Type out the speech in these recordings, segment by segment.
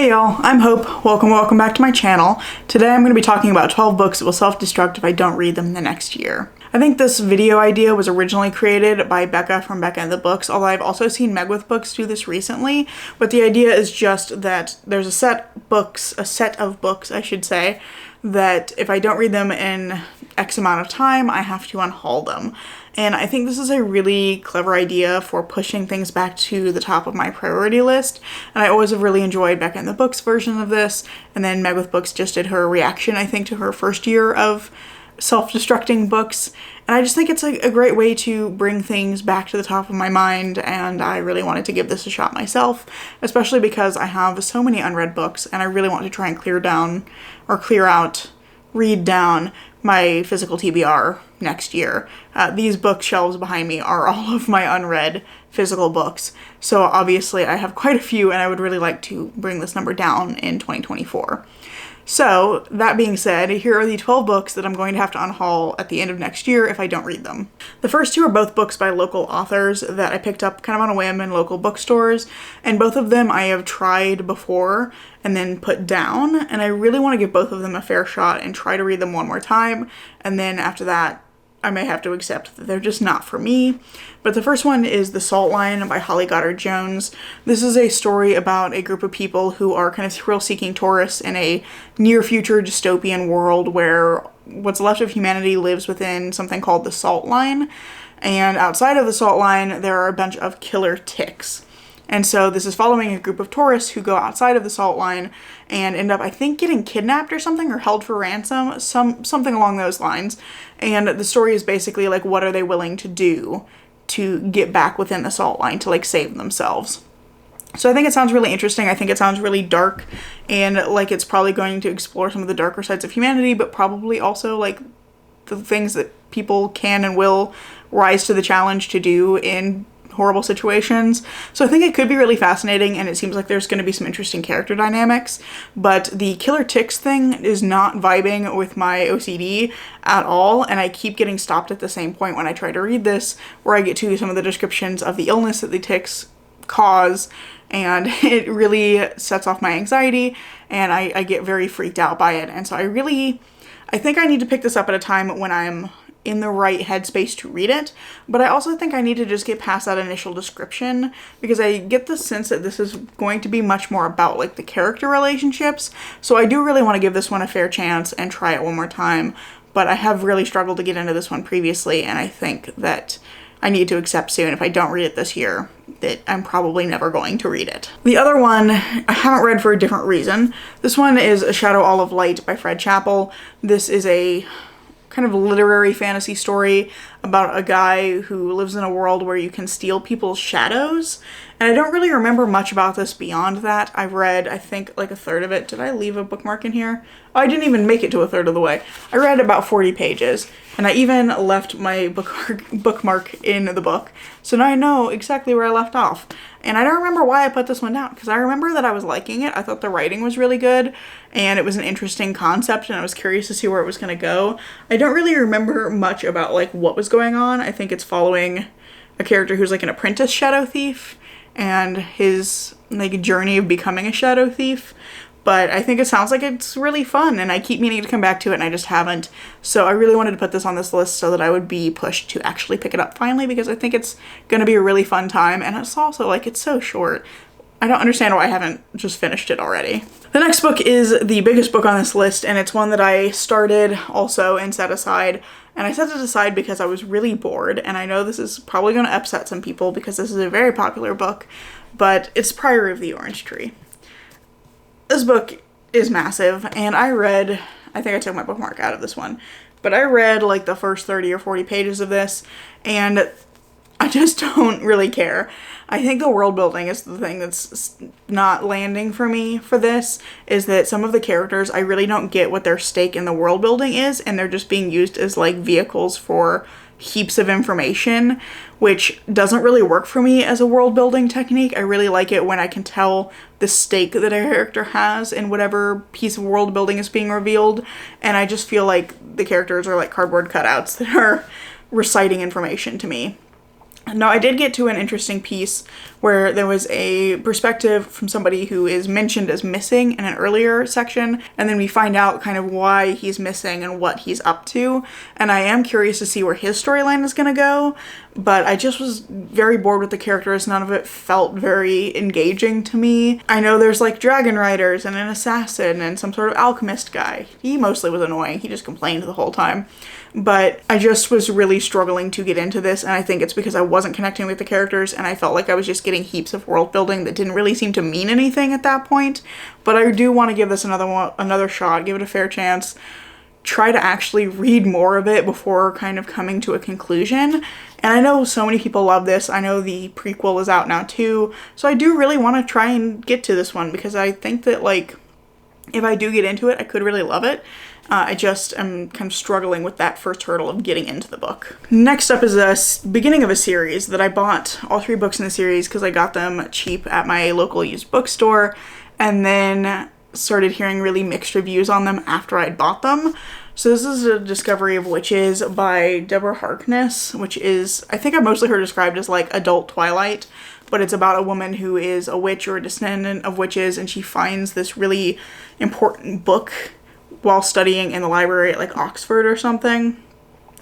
Hey y'all, I'm Hope. Welcome back to my channel. Today I'm going to be talking about 12 books that will self-destruct if I don't read them the next year. I think this video idea was originally created by Becca from Becca and the Books, although I've also seen Meg with Books do this recently, but the idea is just that there's a set of books, I should say, that if I don't read them in X amount of time, I have to unhaul them. And I think this is a really clever idea for pushing things back to the top of my priority list. And I always have really enjoyed Becca and the Books version of this. And then Meg with Books just did her reaction, I think, to her first year of self-destructing books. And I just think it's a great way to bring things back to the top of my mind. And I really wanted to give this a shot myself, especially because I have so many unread books and I really want to try and read down my physical TBR next year. These bookshelves behind me are all of my unread physical books. So obviously I have quite a few and I would really like to bring this number down in 2024. So that being said, here are the 12 books that I'm going to have to unhaul at the end of next year if I don't read them. The first two are both books by local authors that I picked up kind of on a whim in local bookstores, and both of them I have tried before and then put down, and I really want to give both of them a fair shot and try to read them one more time, and then after that I may have to accept that they're just not for me. But the first one is The Salt Line by Holly Goddard Jones. This is a story about a group of people who are kind of thrill-seeking tourists in a near-future dystopian world where what's left of humanity lives within something called the Salt Line. And outside of the Salt Line, there are a bunch of killer ticks. And so this is following a group of tourists who go outside of the Salt Line and end up, I think, getting kidnapped or something, or held for ransom, something along those lines. And the story is basically like, what are they willing to do to get back within the Salt Line to like save themselves? So I think it sounds really interesting. I think it sounds really dark and like it's probably going to explore some of the darker sides of humanity, but probably also like the things that people can and will rise to the challenge to do in horrible situations. So I think it could be really fascinating, and it seems like there's going to be some interesting character dynamics, but the killer ticks thing is not vibing with my OCD at all, and I keep getting stopped at the same point when I try to read this, where I get to some of the descriptions of the illness that the ticks cause, and it really sets off my anxiety, and I get very freaked out by it. And so I think I need to pick this up at a time when I'm in the right headspace to read it, but I also think I need to just get past that initial description, because I get the sense that this is going to be much more about like the character relationships. So I do really want to give this one a fair chance and try it one more time, but I have really struggled to get into this one previously, and I think that I need to accept soon, if I don't read it this year, that I'm probably never going to read it. The other one I haven't read for a different reason. This one is A Shadow All of Light by Fred Chappell. This is a kind of literary fantasy story about a guy who lives in a world where you can steal people's shadows. And I don't really remember much about this beyond that. I've read, I think, like a third of it. Did I leave a bookmark in here? Oh, I didn't even make it to a third of the way. I read about 40 pages, and I even left my bookmark in the book. So now I know exactly where I left off. And I don't remember why I put this one down, because I remember that I was liking it. I thought the writing was really good, and it was an interesting concept, and I was curious to see where it was going to go. I don't really remember much about like what was going on. I think it's following a character who's like an apprentice shadow thief and his like journey of becoming a shadow thief. But I think it sounds like it's really fun, and I keep meaning to come back to it, and I just haven't. So I really wanted to put this on this list so that I would be pushed to actually pick it up finally, because I think it's going to be a really fun time, and it's also like, it's so short. I don't understand why I haven't just finished it already. The next book is the biggest book on this list, and it's one that I started also and set aside. And I set it aside because I was really bored, and I know this is probably going to upset some people because this is a very popular book, but it's Priory of the Orange Tree. This book is massive, and I think I took my bookmark out of this one, but I read like the first 30 or 40 pages of this, and I just don't really care. I think the world building is the thing that's not landing for me for this, is that some of the characters, I really don't get what their stake in the world building is, and they're just being used as like vehicles for heaps of information, which doesn't really work for me as a world building technique. I really like it when I can tell the stake that a character has in whatever piece of world building is being revealed, and I just feel like the characters are like cardboard cutouts that are reciting information to me. Now, I did get to an interesting piece where there was a perspective from somebody who is mentioned as missing in an earlier section, and then we find out kind of why he's missing and what he's up to. And I am curious to see where his storyline is going to go, but I just was very bored with the characters. None of it felt very engaging to me. I know there's like dragon riders and an assassin and some sort of alchemist guy. He mostly was annoying. He just complained the whole time. But I just was really struggling to get into this, and I think it's because I wasn't connecting with the characters, and I felt like I was just getting heaps of world building that didn't really seem to mean anything at that point. But I do want to give this another shot, give it a fair chance, try to actually read more of it before kind of coming to a conclusion. And I know so many people love this. I know the prequel is out now too, so I do really want to try and get to this one, because I think that, like, if I do get into it, I could really love it. I just am kind of struggling with that first hurdle of getting into the book. Next up is a beginning of a series that I bought all 3 books in the series because I got them cheap at my local used bookstore, and then started hearing really mixed reviews on them after I'd bought them. So this is A Discovery of Witches by Deborah Harkness, which is, I think I've mostly heard described as like adult Twilight, but it's about a woman who is a witch or a descendant of witches, and she finds this really important book while studying in the library at like Oxford or something.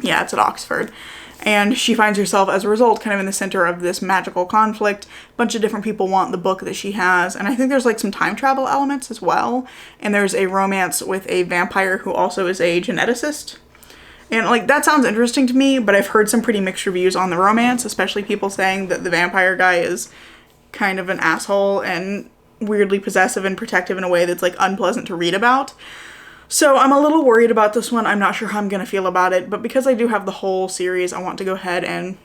Yeah, it's at Oxford. And she finds herself, as a result, kind of in the center of this magical conflict. A bunch of different people want the book that she has. And I think there's like some time travel elements as well. And there's a romance with a vampire who also is a geneticist. And like, that sounds interesting to me, but I've heard some pretty mixed reviews on the romance, especially people saying that the vampire guy is kind of an asshole and weirdly possessive and protective in a way that's like unpleasant to read about. So I'm a little worried about this one. I'm not sure how I'm going to feel about it, but because I do have the whole series, I want to go ahead and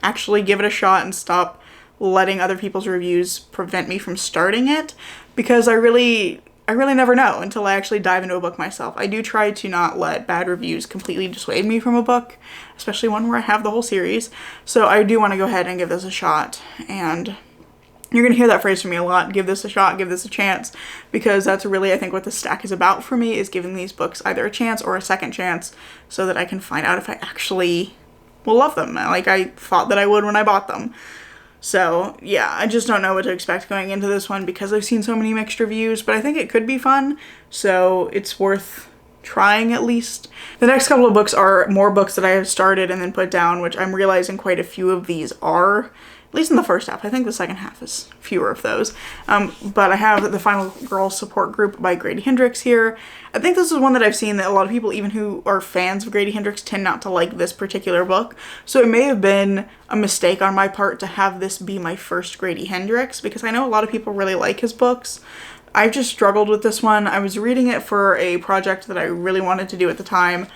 actually give it a shot and stop letting other people's reviews prevent me from starting it, because I really never know until I actually dive into a book myself. I do try to not let bad reviews completely dissuade me from a book, especially one where I have the whole series. So I do want to go ahead and give this a shot, and you're going to hear that phrase from me a lot, give this a shot, give this a chance, because that's really, I think, what the stack is about for me, is giving these books either a chance or a second chance so that I can find out if I actually will love them, like I thought that I would when I bought them. So yeah, I just don't know what to expect going into this one because I've seen so many mixed reviews, but I think it could be fun, so it's worth trying at least. The next couple of books are more books that I have started and then put down, which I'm realizing quite a few of these are. At least in the first half. I think the second half is fewer of those. But I have The Final Girl Support Group by Grady Hendrix here. I think this is one that I've seen that a lot of people, even who are fans of Grady Hendrix, tend not to like this particular book. So it may have been a mistake on my part to have this be my first Grady Hendrix, because I know a lot of people really like his books. I've just struggled with this one. I was reading it for a project that I really wanted to do at the time,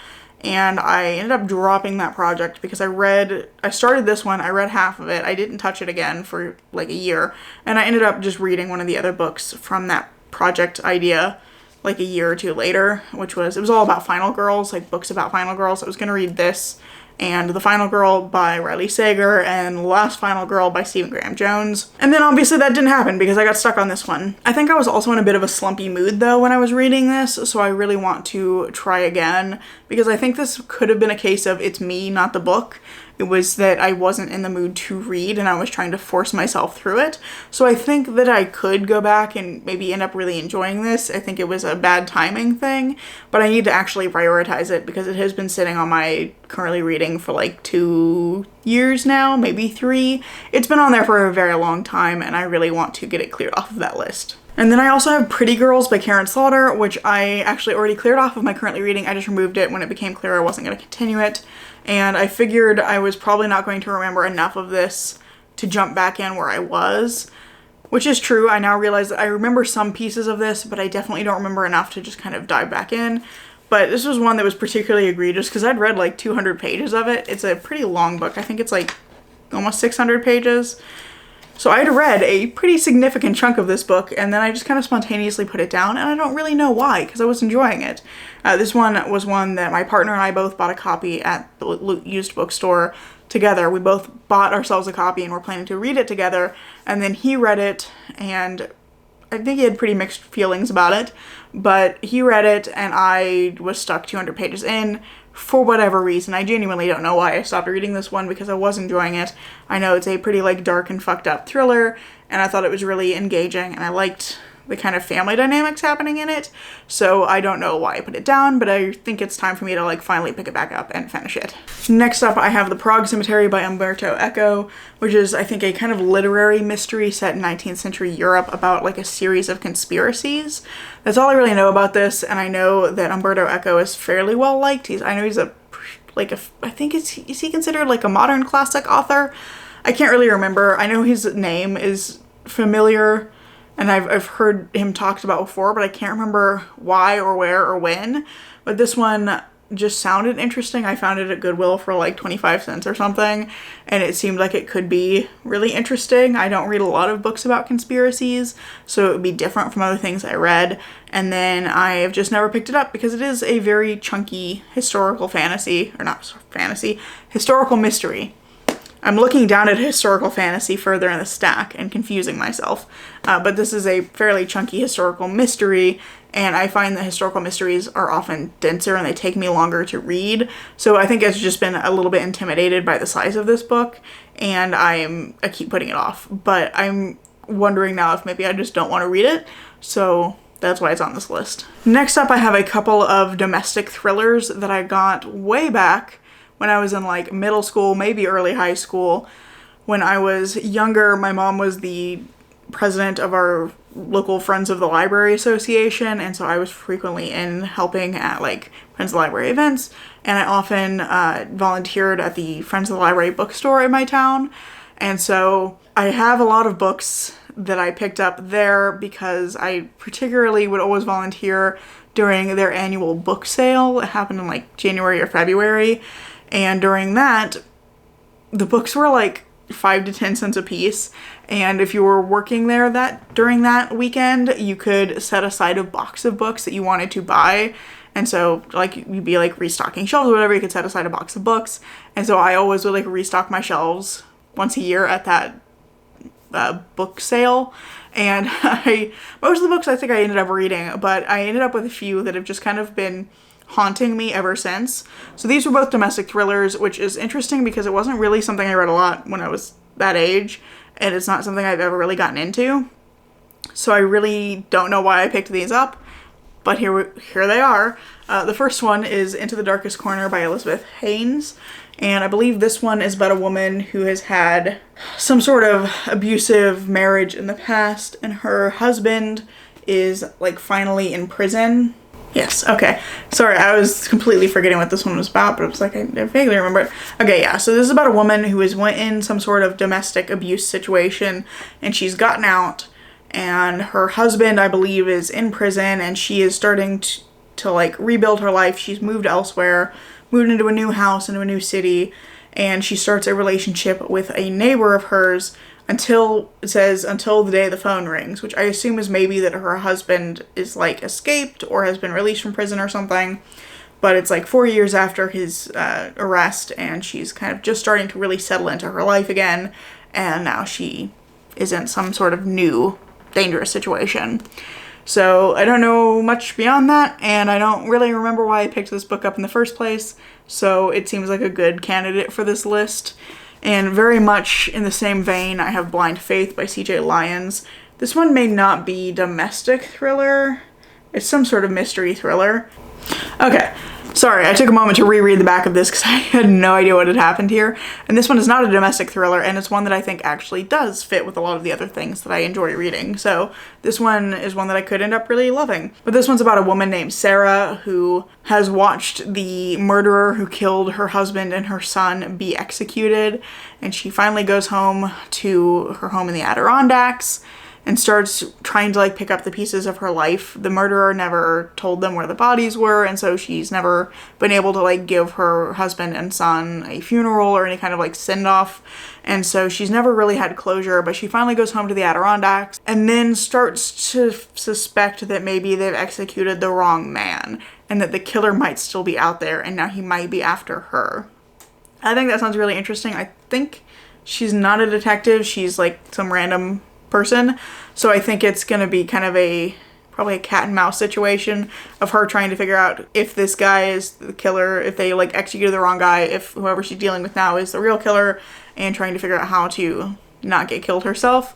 and I ended up dropping that project because I started this one, I read half of it, I didn't touch it again for like a year, and I ended up just reading one of the other books from that project idea like a year or two later, it was all about final girls, like books about final girls. I was gonna read this and The Final Girl by Riley Sager and The Last Final Girl by Stephen Graham Jones. And then obviously that didn't happen because I got stuck on this one. I think I was also in a bit of a slumpy mood though when I was reading this, so I really want to try again because I think this could have been a case of it's me, not the book. It was that I wasn't in the mood to read and I was trying to force myself through it. So I think that I could go back and maybe end up really enjoying this. I think it was a bad timing thing, but I need to actually prioritize it because it has been sitting on my currently reading for like 2 years now, maybe 3. It's been on there for a very long time and I really want to get it cleared off of that list. And then I also have Pretty Girls by Karen Slaughter, which I actually already cleared off of my currently reading. I just removed it when it became clear I wasn't going to continue it. And I figured I was probably not going to remember enough of this to jump back in where I was, which is true. I now realize that I remember some pieces of this, but I definitely don't remember enough to just kind of dive back in. But this was one that was particularly egregious because I'd read like 200 pages of it. It's a pretty long book. I think it's like almost 600 pages. So I had read a pretty significant chunk of this book and then I just kind of spontaneously put it down and I don't really know why because I was enjoying it. This one was one that my partner and I both bought a copy at the used bookstore together. We both bought ourselves a copy and were planning to read it together, and then he read it and I think he had pretty mixed feelings about it, but he read it and I was stuck 200 pages in, for whatever reason. I genuinely don't know why I stopped reading this one, because I was enjoying it. I know it's a pretty like dark and fucked up thriller, and I thought it was really engaging, and I liked the kind of family dynamics happening in it. So I don't know why I put it down, but I think it's time for me to like finally pick it back up and finish it. Next up, I have The Prag Cemetery by Umberto Eco, which is, I think, a kind of literary mystery set in 19th century Europe about like a series of conspiracies. That's all I really know about this, and I know that Umberto Eco is fairly well liked. I know he's I think is he considered like a modern classic author? I can't really remember. I know his name is familiar, and I've heard him talked about before, but I can't remember why or where or when. But this one just sounded interesting. I found it at Goodwill for like 25 cents or something, and it seemed like it could be really interesting. I don't read a lot of books about conspiracies, so it would be different from other things I read. And then I have just never picked it up because it is a very chunky historical fantasy, or not fantasy, historical mystery. I'm looking down at historical fantasy further in the stack and confusing myself. But this is a fairly chunky historical mystery, and I find that historical mysteries are often denser and they take me longer to read. So I think I've just been a little bit intimidated by the size of this book, and I keep putting it off. But I'm wondering now if maybe I just don't want to read it. So that's why it's on this list. Next up, I have a couple of domestic thrillers that I got way back when I was in like middle school, maybe early high school. When I was younger, my mom was the president of our local Friends of the Library Association, and so I was frequently in helping at like Friends of the Library events, and I often volunteered at the Friends of the Library bookstore in my town. And so I have a lot of books that I picked up there because I particularly would always volunteer during their annual book sale. It happened in like January or February. And during that, the books were like 5 to 10 cents a piece. And if you were working there during that weekend, you could set aside a box of books that you wanted to buy. And so like you'd be like restocking shelves or whatever, you could set aside a box of books. And so I always would like restock my shelves once a year at that book sale. And most of the books I think I ended up reading, but I ended up with a few that have just kind of been haunting me ever since. So these were both domestic thrillers, which is interesting because it wasn't really something I read a lot when I was that age, and it's not something I've ever really gotten into. So I really don't know why I picked these up, but here they are. The first one is Into the Darkest Corner by Elizabeth Haynes, and I believe this one is about a woman who has had some sort of abusive marriage in the past, and her husband is like finally in prison. Yes, okay. Sorry, I was completely forgetting what this one was about, but it was like, I vaguely remember it. Okay, yeah, so this is about a woman who went in some sort of domestic abuse situation, and she's gotten out, and her husband, I believe, is in prison, and she is starting to like rebuild her life. She's moved elsewhere, moved into a new house, into a new city, and she starts a relationship with a neighbor of hers until the day the phone rings, which I assume is maybe that her husband is like escaped or has been released from prison or something. But it's like 4 years after his arrest, and she's kind of just starting to really settle into her life again, and now she is in some sort of new dangerous situation. So I don't know much beyond that, and I don't really remember why I picked this book up in the first place, so it seems like a good candidate for this list. And very much in the same vein, I have Blind Faith by C.J. Lyons. This one may not be domestic thriller. It's some sort of mystery thriller. Okay, sorry, I took a moment to reread the back of this because I had no idea what had happened here. And this one is not a domestic thriller, and it's one that I think actually does fit with a lot of the other things that I enjoy reading. So this one is one that I could end up really loving. But this one's about a woman named Sarah who has watched the murderer who killed her husband and her son be executed. And she finally goes home to her home in the Adirondacks and starts trying to like pick up the pieces of her life. The murderer never told them where the bodies were, and so she's never been able to like give her husband and son a funeral or any kind of like send-off, and so she's never really had closure. But she finally goes home to the Adirondacks and then starts to suspect that maybe they've executed the wrong man and that the killer might still be out there and now he might be after her. I think that sounds really interesting. I think she's not a detective, she's like some random person, so I think it's gonna be kind of probably probably a cat and mouse situation of her trying to figure out if this guy is the killer, if they like executed the wrong guy, if whoever she's dealing with now is the real killer, and trying to figure out how to not get killed herself.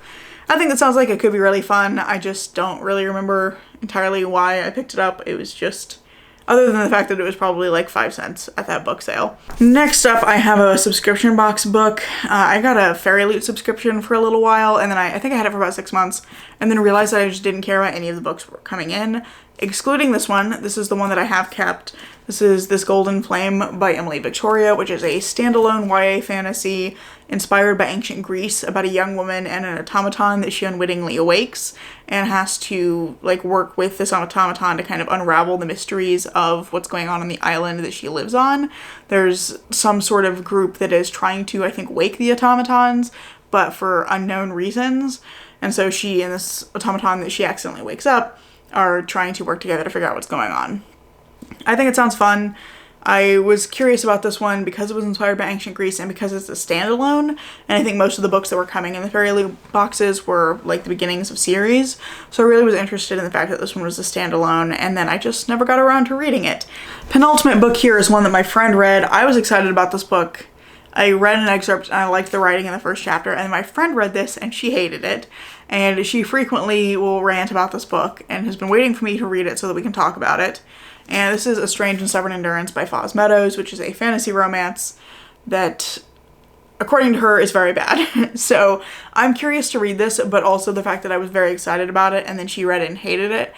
I think that sounds like it could be really fun. I just don't really remember entirely why I picked it up. It was just, other than the fact that it was probably like 5 cents at that book sale. Next up, I have a subscription box book. I got a Fairy Loot subscription for a little while, and then I think I had it for about 6 months, and then realized that I just didn't care about any of the books were coming in, excluding this one. This is the one that I have kept. This is This Golden Flame by Emily Victoria, which is a standalone YA fantasy inspired by ancient Greece about a young woman and an automaton that she unwittingly awakes and has to like work with this automaton to kind of unravel the mysteries of what's going on the island that she lives on. There's some sort of group that is trying to, I think, wake the automatons, but for unknown reasons. And so she and this automaton that she accidentally wakes up are trying to work together to figure out what's going on. I think it sounds fun. I was curious about this one because it was inspired by ancient Greece and because it's a standalone, and I think most of the books that were coming in the Fairy Loot boxes were like the beginnings of series, so I really was interested in the fact that this one was a standalone, and then I just never got around to reading it. Penultimate book here is one that my friend read. I was excited about this book. I read an excerpt and I liked the writing in the first chapter, and my friend read this and she hated it, and she frequently will rant about this book and has been waiting for me to read it so that we can talk about it. And this is A Strange and Stubborn Endurance by Foz Meadows, which is a fantasy romance that, according to her, is very bad. So I'm curious to read this, but also the fact that I was very excited about it and then she read it and hated it,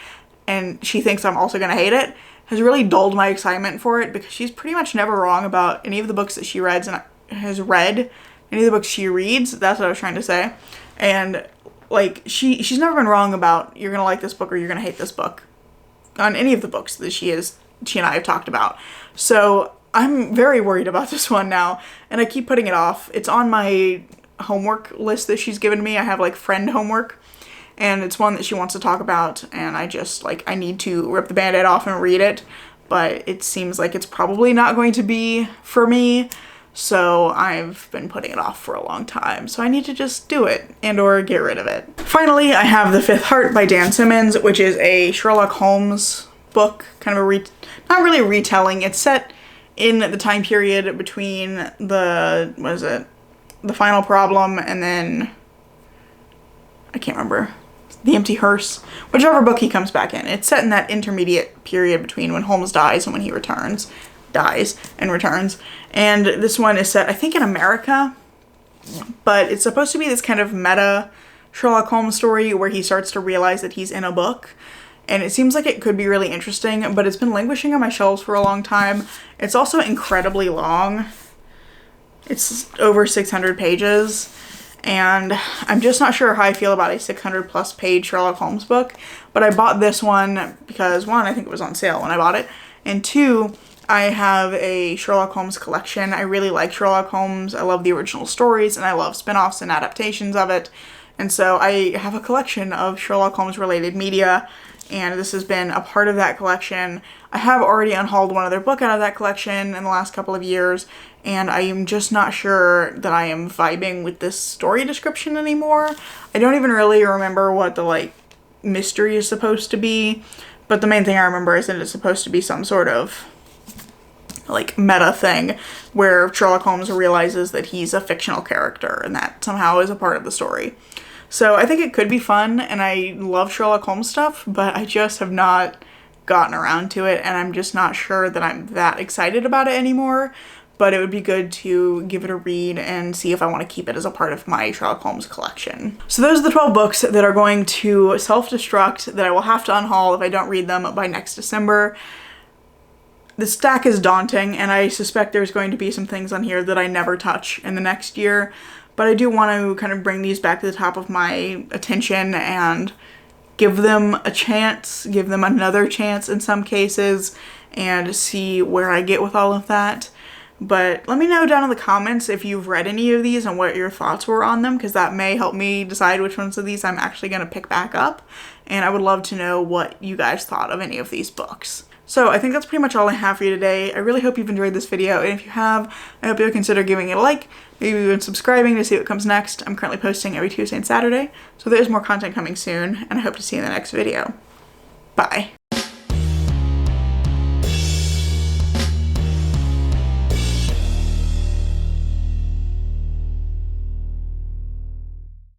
and she thinks I'm also going to hate it, has really dulled my excitement for it, because she's pretty much never wrong about any of the books that she reads and has read, any of the books she reads. That's what I was trying to say. And like she's never been wrong about you're going to like this book or you're going to hate this book on any of the books that she and I have talked about. So I'm very worried about this one now, and I keep putting it off. It's on my homework list that she's given me. I have like friend homework, and it's one that she wants to talk about, and I just like, I need to rip the band-aid off and read it, but it seems like it's probably not going to be for me. So I've been putting it off for a long time. So I need to just do it and or get rid of it. Finally, I have The Fifth Heart by Dan Simmons, which is a Sherlock Holmes book, kind of not really a retelling. It's set in the time period between the Final Problem and then, I can't remember, The Empty Hearse, whichever book he comes back in. It's set in that intermediate period between when Holmes dies and when he returns. And this one is set, I think, in America, but it's supposed to be this kind of meta Sherlock Holmes story where he starts to realize that he's in a book, and it seems like it could be really interesting, but it's been languishing on my shelves for a long time. It's also incredibly long. It's over 600 pages, and I'm just not sure how I feel about a 600 plus page Sherlock Holmes book, but I bought this one because, one, I think it was on sale when I bought it, and two, I have a Sherlock Holmes collection. I really like Sherlock Holmes. I love the original stories, and I love spin-offs and adaptations of it. And so I have a collection of Sherlock Holmes related media, and this has been a part of that collection. I have already unhauled one other book out of that collection in the last couple of years, and I am just not sure that I am vibing with this story description anymore. I don't even really remember what the like mystery is supposed to be, but the main thing I remember is that it's supposed to be some sort of like meta thing where Sherlock Holmes realizes that he's a fictional character and that somehow is a part of the story. So I think it could be fun, and I love Sherlock Holmes stuff, but I just have not gotten around to it, and I'm just not sure that I'm that excited about it anymore, but it would be good to give it a read and see if I want to keep it as a part of my Sherlock Holmes collection. So those are the 12 books that are going to self-destruct that I will have to unhaul if I don't read them by next December. The stack is daunting, and I suspect there's going to be some things on here that I never touch in the next year, but I do want to kind of bring these back to the top of my attention and give them a chance, give them another chance in some cases, and see where I get with all of that. But let me know down in the comments if you've read any of these and what your thoughts were on them, because that may help me decide which ones of these I'm actually going to pick back up, and I would love to know what you guys thought of any of these books. So I think that's pretty much all I have for you today. I really hope you've enjoyed this video, and if you have, I hope you'll consider giving it a like, maybe even subscribing to see what comes next. I'm currently posting every Tuesday and Saturday, so there's more content coming soon, and I hope to see you in the next video. Bye.